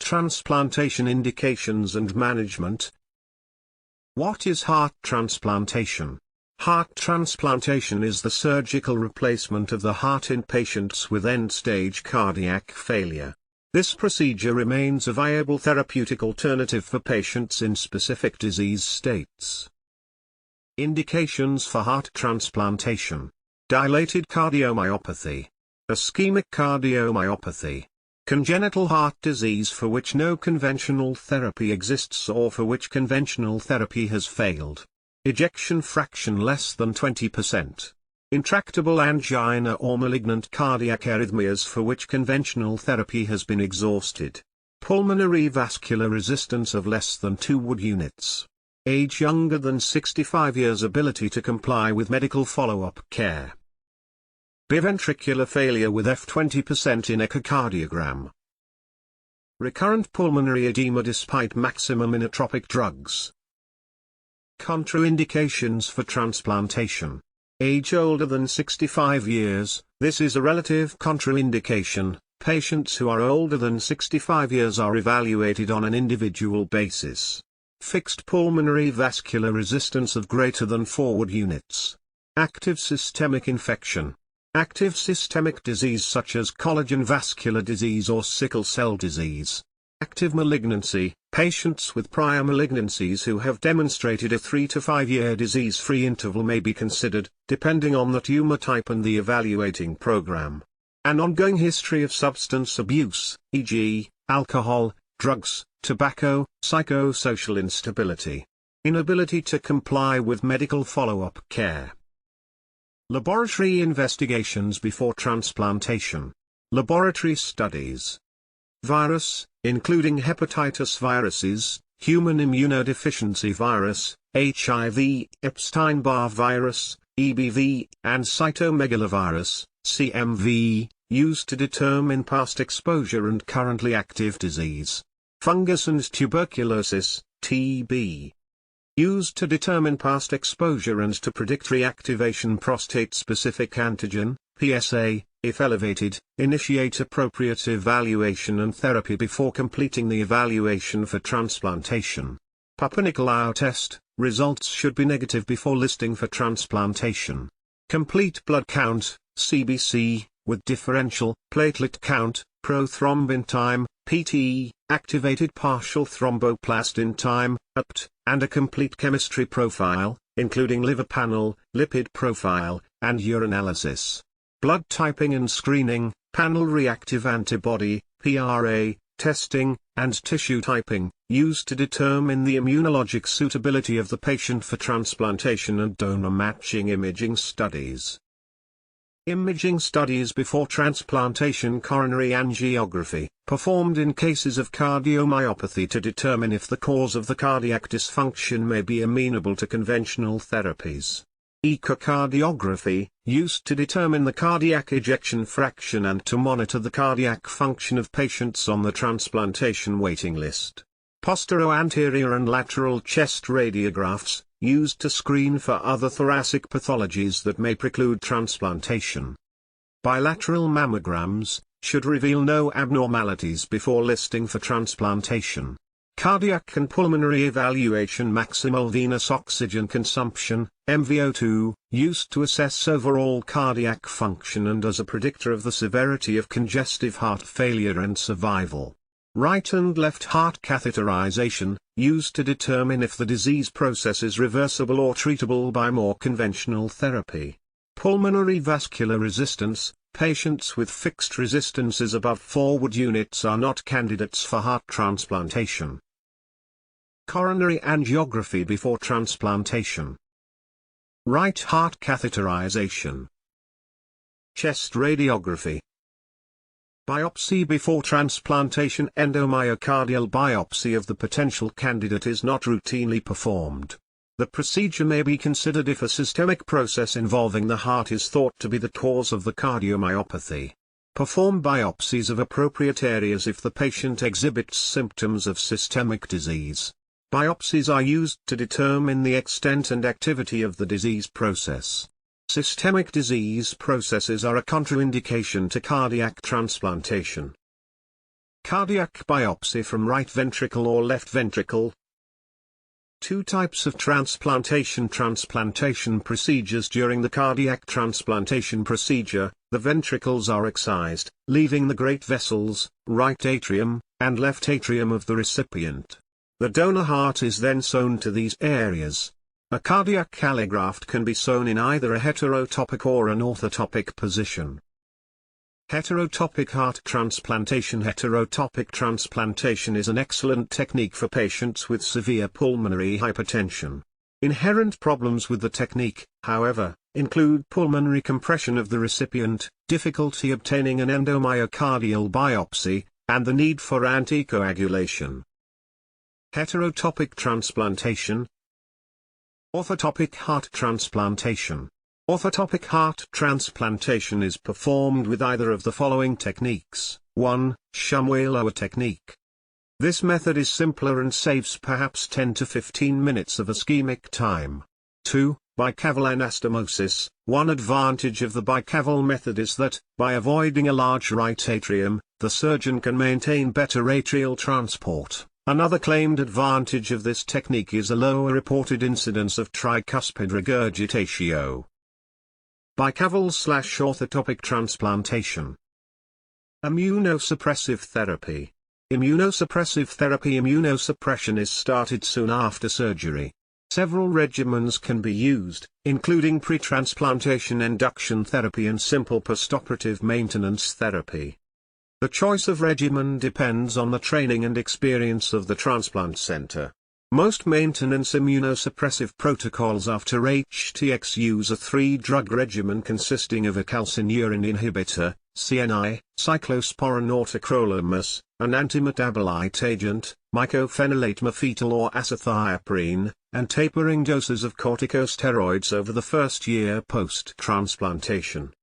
transplantation indications and management. What is heart transplantation? Heart transplantation is the surgical replacement of the heart in patients with end-stage cardiac failure. This procedure remains a viable therapeutic alternative for patients in specific disease states. Indications for heart transplantation: dilated cardiomyopathy, ischemic cardiomyopathy, congenital heart disease for which no conventional therapy exists or for which conventional therapy has failed, ejection fraction less than 20%, intractable angina or malignant cardiac arrhythmias for which conventional therapy has been exhausted, pulmonary vascular resistance of less than 2 Wood units, age younger than 65 years, ability to comply with medical follow-up care, biventricular failure with F20% in echocardiogram, recurrent pulmonary edema despite maximum inotropic drugs. Contraindications for transplantation: age older than 65 years, this is a relative contraindication. Patients who are older than 65 years are evaluated on an individual basis. Fixed pulmonary vascular resistance of greater than 4 Wood units. Active systemic infection. Active systemic disease such as collagen vascular disease or sickle cell disease. Active malignancy. Patients with prior malignancies who have demonstrated a 3 to 5 year disease-free interval may be considered, depending on the tumor type and the evaluating program. An ongoing history of substance abuse, e.g., alcohol, drugs, tobacco, psychosocial instability. Inability to comply with medical follow-up care. Laboratory investigations before transplantation. Laboratory studies. Virus, including hepatitis viruses, human immunodeficiency virus, HIV, Epstein-Barr virus, EBV, and cytomegalovirus, CMV, used to determine past exposure and currently active disease. Fungus and tuberculosis, TB. Used to determine past exposure and to predict reactivation. Prostate-specific antigen, PSA, if elevated, initiate appropriate evaluation and therapy before completing the evaluation for transplantation. Papa-Nicolau test, results should be negative before listing for transplantation. Complete blood count, CBC, with differential platelet count, prothrombin time, PT, activated partial thromboplastin time, APT, and a complete chemistry profile, including liver panel, lipid profile, and urinalysis. Blood typing and screening, panel reactive antibody, PRA, testing, and tissue typing, used to determine the immunologic suitability of the patient for transplantation and donor matching. Imaging studies. Imaging studies before transplantation. Coronary angiography, performed in cases of cardiomyopathy to determine if the cause of the cardiac dysfunction may be amenable to conventional therapies. Echocardiography, used to determine the cardiac ejection fraction and to monitor the cardiac function of patients on the transplantation waiting list. Postero-anterior and lateral chest radiographs, used to screen for other thoracic pathologies that may preclude transplantation. Bilateral mammograms, should reveal no abnormalities before listing for transplantation. Cardiac and pulmonary evaluation. Maximal venous oxygen consumption, MVO2, used to assess overall cardiac function and as a predictor of the severity of congestive heart failure and survival. Right and left heart catheterization, used to determine if the disease process is reversible or treatable by more conventional therapy. Pulmonary vascular resistance, patients with fixed resistances above 4 Wood units are not candidates for heart transplantation. Coronary angiography before transplantation. Right heart catheterization. Chest radiography. Biopsy before transplantation. Endomyocardial biopsy of the potential candidate is not routinely performed. The procedure may be considered if a systemic process involving the heart is thought to be the cause of the cardiomyopathy. Perform biopsies of appropriate areas if the patient exhibits symptoms of systemic disease. Biopsies are used to determine the extent and activity of the disease process. Systemic disease processes are a contraindication to cardiac transplantation. Cardiac biopsy from right ventricle or left ventricle. Two types of transplantation procedures. During the cardiac transplantation procedure, the ventricles are excised, leaving the great vessels, right atrium, and left atrium of the recipient. The donor heart is then sewn to these areas. A cardiac allograft can be sewn in either a heterotopic or an orthotopic position. Heterotopic heart transplantation. Heterotopic transplantation is an excellent technique for patients with severe pulmonary hypertension. Inherent problems with the technique, however, include pulmonary compression of the recipient, difficulty obtaining an endomyocardial biopsy, and the need for anticoagulation. Heterotopic transplantation. Orthotopic heart transplantation. Orthotopic heart transplantation is performed with either of the following techniques. 1. Shumway-Lower technique. This method is simpler and saves perhaps 10 to 15 minutes of ischemic time. 2. Bicaval anastomosis. One advantage of the bicaval method is that, by avoiding a large right atrium, the surgeon can maintain better atrial transport. Another claimed advantage of this technique is a lower reported incidence of tricuspid regurgitation. Bicaval/orthotopic transplantation. Immunosuppressive therapy. Immunosuppression is started soon after surgery. Several regimens can be used, including pre-transplantation induction therapy and simple postoperative maintenance therapy. The choice of regimen depends on the training and experience of the transplant center. Most maintenance immunosuppressive protocols after HTX use a 3-drug regimen consisting of a calcineurin inhibitor, CNI, cyclosporine or tacrolimus, an antimetabolite agent, mycophenolate mofetil or azathioprine, and tapering doses of corticosteroids over the first year post-transplantation.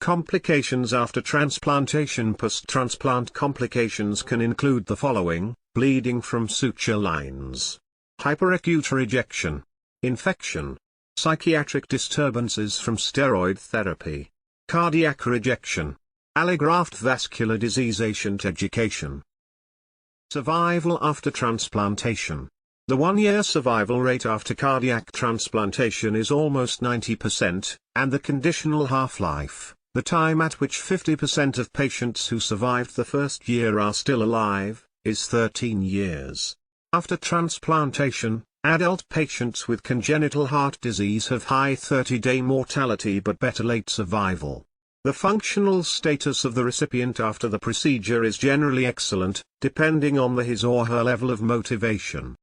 Complications after transplantation. Post-transplant complications can include the following: bleeding from suture lines, hyperacute rejection, infection, psychiatric disturbances from steroid therapy, cardiac rejection, allograft vascular diseaseatient ejection. Survival after transplantation. The 1-year survival rate after cardiac transplantation is almost 90%, and the conditional half-life, the time at which 50% of patients who survived the first year are still alive, is 13 years. After transplantation, adult patients with congenital heart disease have high 30-day mortality but better late survival. The functional status of the recipient after the procedure is generally excellent, depending on his or her level of motivation.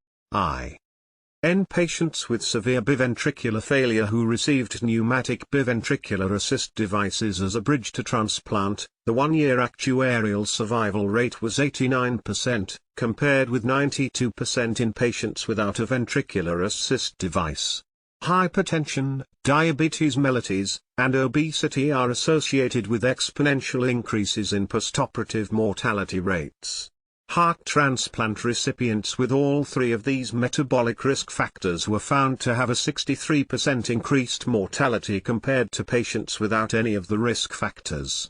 In patients with severe biventricular failure who received pneumatic biventricular assist devices as a bridge to transplant, the 1-year actuarial survival rate was 89%, compared with 92% in patients without a ventricular assist device. Hypertension, diabetes mellitus, and obesity are associated with exponential increases in postoperative mortality rates. Heart transplant recipients with all 3 of these metabolic risk factors were found to have a 63% increased mortality compared to patients without any of the risk factors.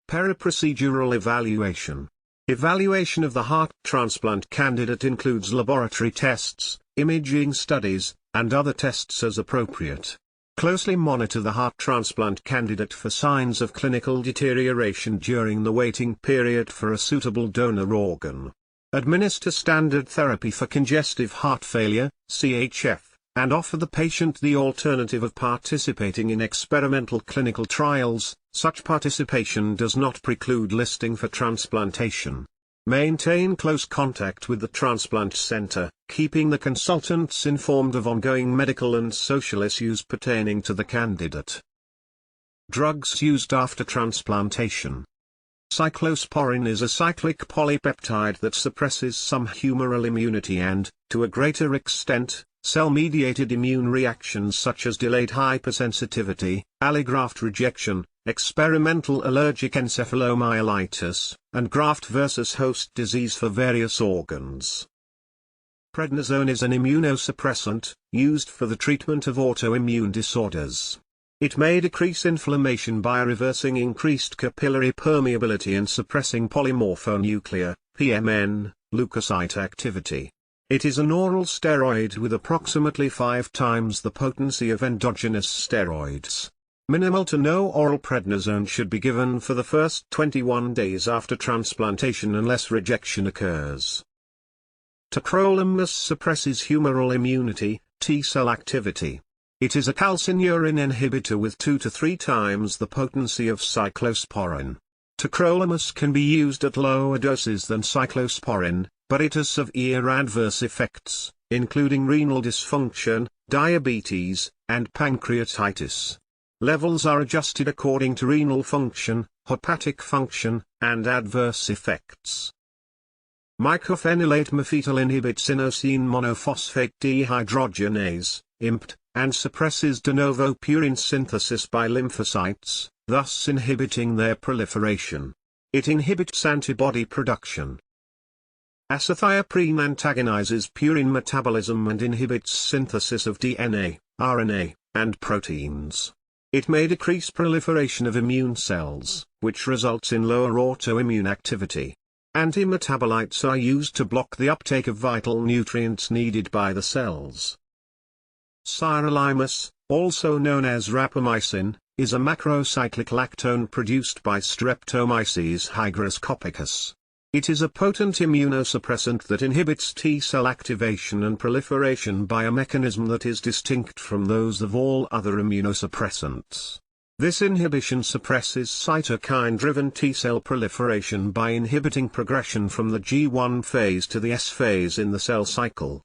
Periprocedural evaluation. Evaluation of the heart transplant candidate includes laboratory tests, imaging studies, and other tests as appropriate. Closely monitor the heart transplant candidate for signs of clinical deterioration during the waiting period for a suitable donor organ. Administer standard therapy for congestive heart failure, CHF, and offer the patient the alternative of participating in experimental clinical trials. Such participation does not preclude listing for transplantation. Maintain close contact with the transplant center, keeping the consultants informed of ongoing medical and social issues pertaining to the candidate. Drugs used after transplantation. Cyclosporine is a cyclic polypeptide that suppresses some humoral immunity and, to a greater extent, cell-mediated immune reactions such as delayed hypersensitivity, allograft rejection, experimental allergic encephalomyelitis, and graft versus host disease for various organs. Prednisone is an immunosuppressant, used for the treatment of autoimmune disorders. It may decrease inflammation by reversing increased capillary permeability and suppressing polymorphonuclear (PMN) leukocyte activity. It is an oral steroid with approximately 5 times the potency of endogenous steroids. Minimal to no oral prednisone should be given for the first 21 days after transplantation unless rejection occurs. Tacrolimus suppresses humoral immunity, T-cell activity. It is a calcineurin inhibitor with 2 to 3 times the potency of cyclosporine. Tacrolimus can be used at lower doses than cyclosporine, but it has severe adverse effects, including renal dysfunction, diabetes, and pancreatitis. Levels are adjusted according to renal function, hepatic function, and adverse effects. Mycophenolate mofetil inhibits inosine monophosphate dehydrogenase, IMPT, and suppresses de novo purine synthesis by lymphocytes, thus inhibiting their proliferation. It inhibits antibody production. Azathioprine antagonizes purine metabolism and inhibits synthesis of DNA, RNA, and proteins. It may decrease proliferation of immune cells, which results in lower autoimmune activity. Antimetabolites are used to block the uptake of vital nutrients needed by the cells. Sirolimus, also known as rapamycin, is a macrocyclic lactone produced by Streptomyces hygroscopicus. It is a potent immunosuppressant that inhibits T-cell activation and proliferation by a mechanism that is distinct from those of all other immunosuppressants. This inhibition suppresses cytokine-driven T-cell proliferation by inhibiting progression from the G1 phase to the S phase in the cell cycle.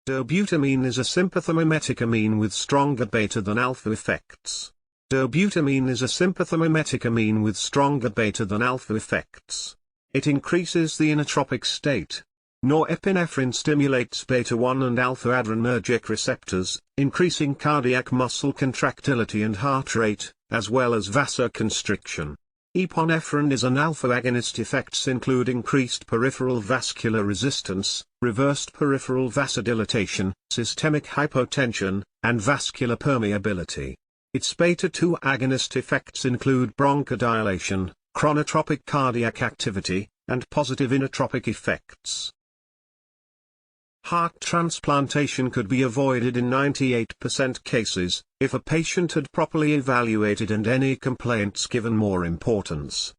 Dobutamine is a sympathomimetic amine with stronger beta than alpha effects. Dobutamine is a sympathomimetic amine with stronger beta than alpha effects. It increases the inotropic state. Norepinephrine stimulates beta-1 and alpha-adrenergic receptors, increasing cardiac muscle contractility and heart rate, as well as vasoconstriction. Epinephrine is an alpha-agonist. Effects include increased peripheral vascular resistance, reversed peripheral vasodilatation, systemic hypotension, and vascular permeability. Its beta-2 agonist effects include bronchodilation, chronotropic cardiac activity, and positive inotropic effects. Heart transplantation could be avoided in 98% cases, if a patient had properly evaluated and any complaints given more importance.